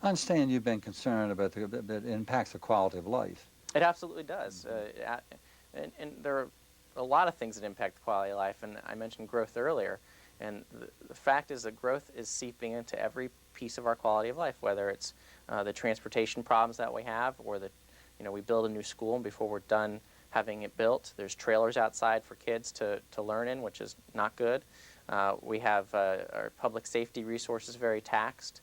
I understand you've been concerned about that it impacts the quality of life. It absolutely does. And there are a lot of things that impact the quality of life, and I mentioned growth earlier. And the fact is that growth is seeping into every piece of our quality of life, whether it's the transportation problems that we have, or we build a new school, and before we're done having it built, there's trailers outside for kids to learn in, which is not good. We have our public safety resources very taxed.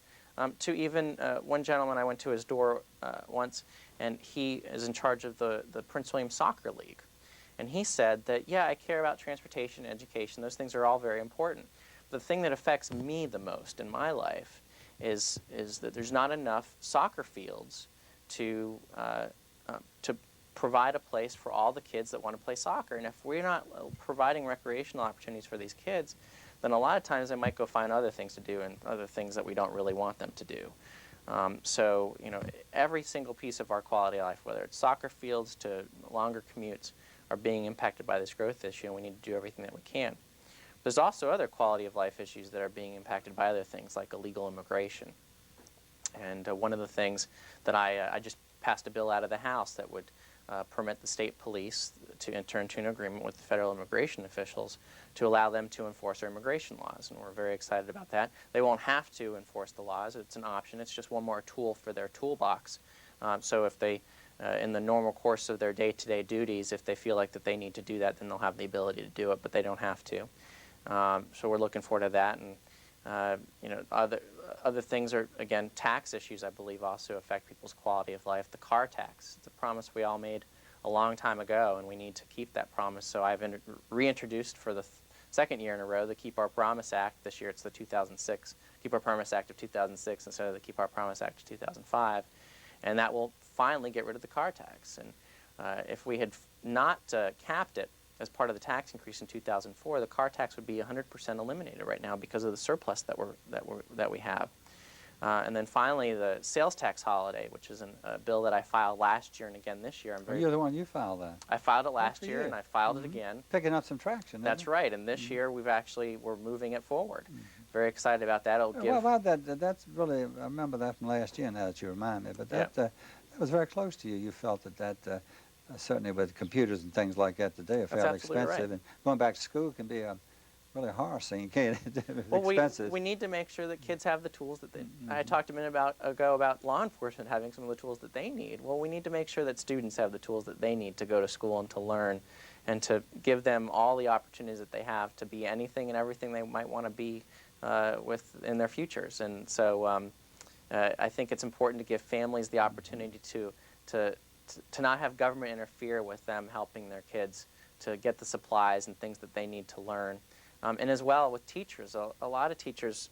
To even one gentleman, I went to his door once, and he is in charge of the Prince William Soccer League. And he said that, yeah, I care about transportation, education. Those things are all very important. The thing that affects me the most in my life is that there's not enough soccer fields to provide a place for all the kids that want to play soccer. And if we're not providing recreational opportunities for these kids, then a lot of times they might go find other things to do and other things that we don't really want them to do. So, every single piece of our quality of life, whether it's soccer fields to longer commutes, are being impacted by this growth issue, and we need to do everything that we can. There's also other quality of life issues that are being impacted by other things, like illegal immigration. And one of the things that I just passed a bill out of the House that would permit the state police to enter into an agreement with the federal immigration officials to allow them to enforce our immigration laws, and we're very excited about that. They won't have to enforce the laws. It's an option. It's just one more tool for their toolbox. So if they, in the normal course of their day-to-day duties, if they feel like that they need to do that, then they'll have the ability to do it, but they don't have to. So we're looking forward to that. And other things are, again, tax issues, I believe, also affect people's quality of life. The car tax, it's a promise we all made a long time ago, and we need to keep that promise. So I've reintroduced for the second year in a row the Keep Our Promise Act. This year it's the 2006 Keep Our Promise Act of 2006 instead of the Keep Our Promise Act of 2005. And that will finally get rid of the car tax. And if we had not capped it as part of the tax increase in 2004, the car tax would be 100% eliminated right now because of the surplus that we have. And then finally, the sales tax holiday, which is a bill that I filed last year and again this year. You're the one you filed that. I filed it last year, and I filed it again. Picking up some traction. That's right. And this year we're moving it forward. Very excited about that. It'll give. Well, that's really, I remember that from last year. Now that you remind me, but that was very close to you. You felt that certainly with computers and things like that today are fairly expensive, right. and going back to school can be a really harsh thing. You can't. Well, expensive. we need to make sure that kids have the tools that they. I talked a minute ago about law enforcement having some of the tools that they need. Well, we need to make sure that students have the tools that they need to go to school and to learn, and to give them all the opportunities that they have to be anything and everything they might want to be in their futures. And so I think it's important to give families the opportunity to not have government interfere with them helping their kids to get the supplies and things that they need to learn. And as well with teachers, a lot of teachers,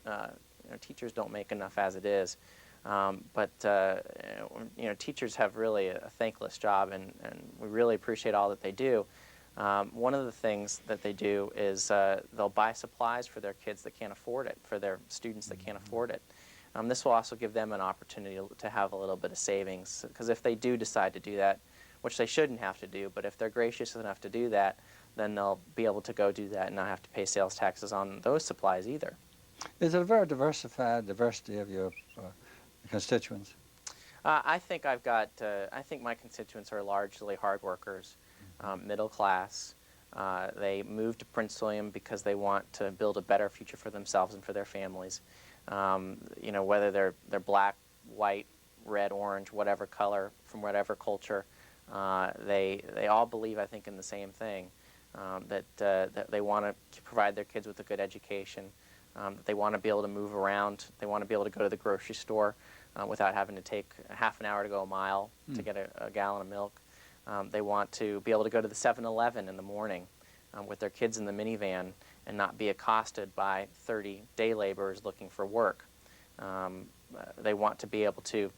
teachers don't make enough as it is. But teachers have really a thankless job, and we really appreciate all that they do. One of the things that they do is they'll buy supplies for their kids that can't afford it, for their students that can't afford it. This will also give them an opportunity to have a little bit of savings, because if they do decide to do that, which they shouldn't have to do, but if they're gracious enough to do that, then they'll be able to go do that and not have to pay sales taxes on those supplies either. Is it a very diversity of your constituents? I think I think my constituents are largely hard workers, middle class. They move to Prince William because they want to build a better future for themselves and for their families. Whether they're black, white, red, orange, whatever color, from whatever culture, they all believe, I think, in the same thing, that they want to provide their kids with a good education, that they want to be able to move around, they want to be able to go to the grocery store without having to take half an hour to go a mile to get a gallon of milk. They want to be able to go to the 7-Eleven in the morning with their kids in the minivan and not be accosted by 30 day laborers looking for work. They want to be able to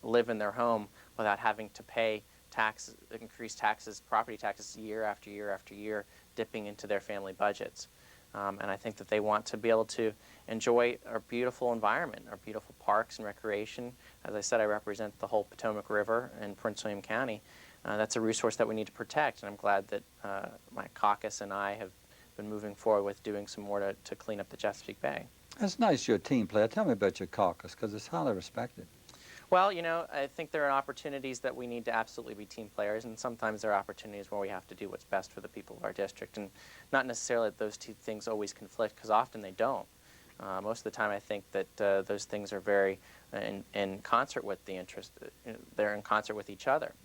live in their home without having to pay increased taxes, property taxes, year after year after year, dipping into their family budgets. And I think that they want to be able to enjoy our beautiful environment, our beautiful parks and recreation. As I said, I represent the whole Potomac River in Prince William County. That's a resource that we need to protect, and I'm glad that my caucus and I have been moving forward with doing some more to clean up the Chesapeake Bay. That's nice you're a team player. Tell me about your caucus, because it's highly respected. Well, you know, I think there are opportunities that we need to absolutely be team players, and sometimes there are opportunities where we have to do what's best for the people of our district, and not necessarily that those two things always conflict, because often they don't. Most of the time I think that those things are very in concert with the interest, they're in concert with each other.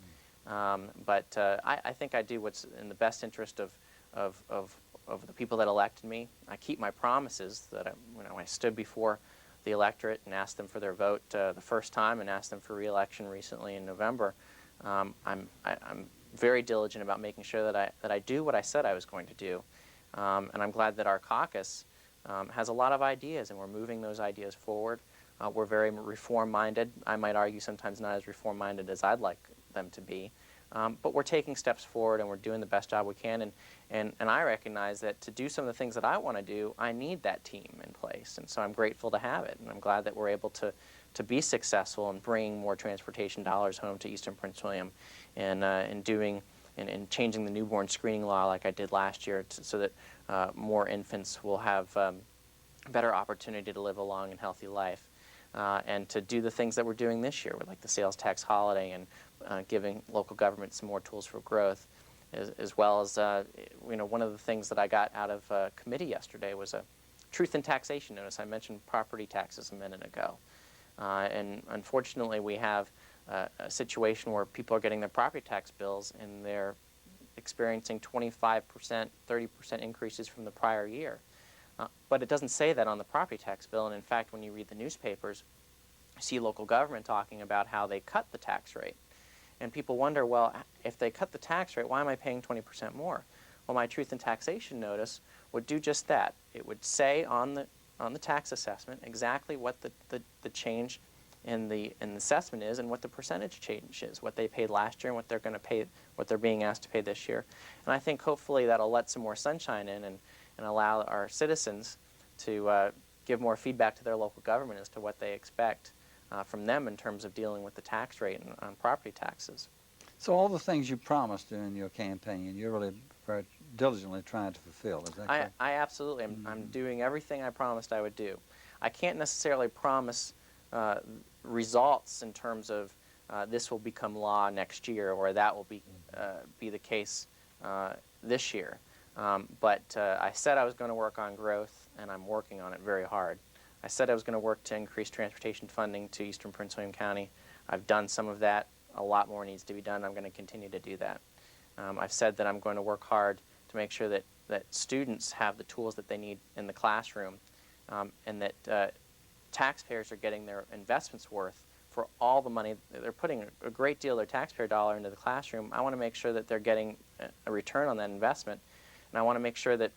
But I think I do what's in the best interest of, of the people that elected me. I keep my promises that I stood before the electorate and asked them for their vote the first time and asked them for re-election recently in November. I'm very diligent about making sure that I do what I said I was going to do. And I'm glad that our caucus has a lot of ideas, and we're moving those ideas forward. We're very reform-minded. I might argue sometimes not as reform-minded as I'd like them to be. But we're taking steps forward, and we're doing the best job we can. And I recognize that to do some of the things that I want to do, I need that team in place. And so I'm grateful to have it. And I'm glad that we're able to be successful in bringing more transportation dollars home to Eastern Prince William and changing the newborn screening law like I did last year so that more infants will have better opportunity to live a long and healthy life. And to do the things that we're doing this year, like the sales tax holiday and giving local government some more tools for growth, as well as one of the things that I got out of committee yesterday was a truth in taxation notice. I mentioned property taxes a minute ago, and unfortunately we have a situation where people are getting their property tax bills and they're experiencing 25%, 30% increases from the prior year. But it doesn't say that on the property tax bill, and in fact when you read the newspapers, you see local government talking about how they cut the tax rate. And people wonder, well, if they cut the tax rate, why am I paying 20% more? Well, my truth in taxation notice would do just that. It would say on the tax assessment exactly what the change in the assessment is and what the percentage change is, what they paid last year and what they're going to pay, what they're being asked to pay this year. And I think hopefully that'll let some more sunshine in and allow our citizens to give more feedback to their local government as to what they expect from them in terms of dealing with the tax rate on property taxes. So all the things you promised during your campaign, you're really very diligently trying to fulfill, is that correct? I absolutely am. I'm doing everything I promised I would do. I can't necessarily promise results in terms of this will become law next year or that will be the case this year. But I said I was going to work on growth, and I'm working on it very hard. I said I was going to work to increase transportation funding to Eastern Prince William County. I've done some of that. A lot more needs to be done. I'm going to continue to do that. I've said that I'm going to work hard to make sure that students have the tools that they need in the classroom, and that taxpayers are getting their investments worth for all the money. They're putting a great deal of their taxpayer dollar into the classroom. I want to make sure that they're getting a return on that investment, and I want to make sure that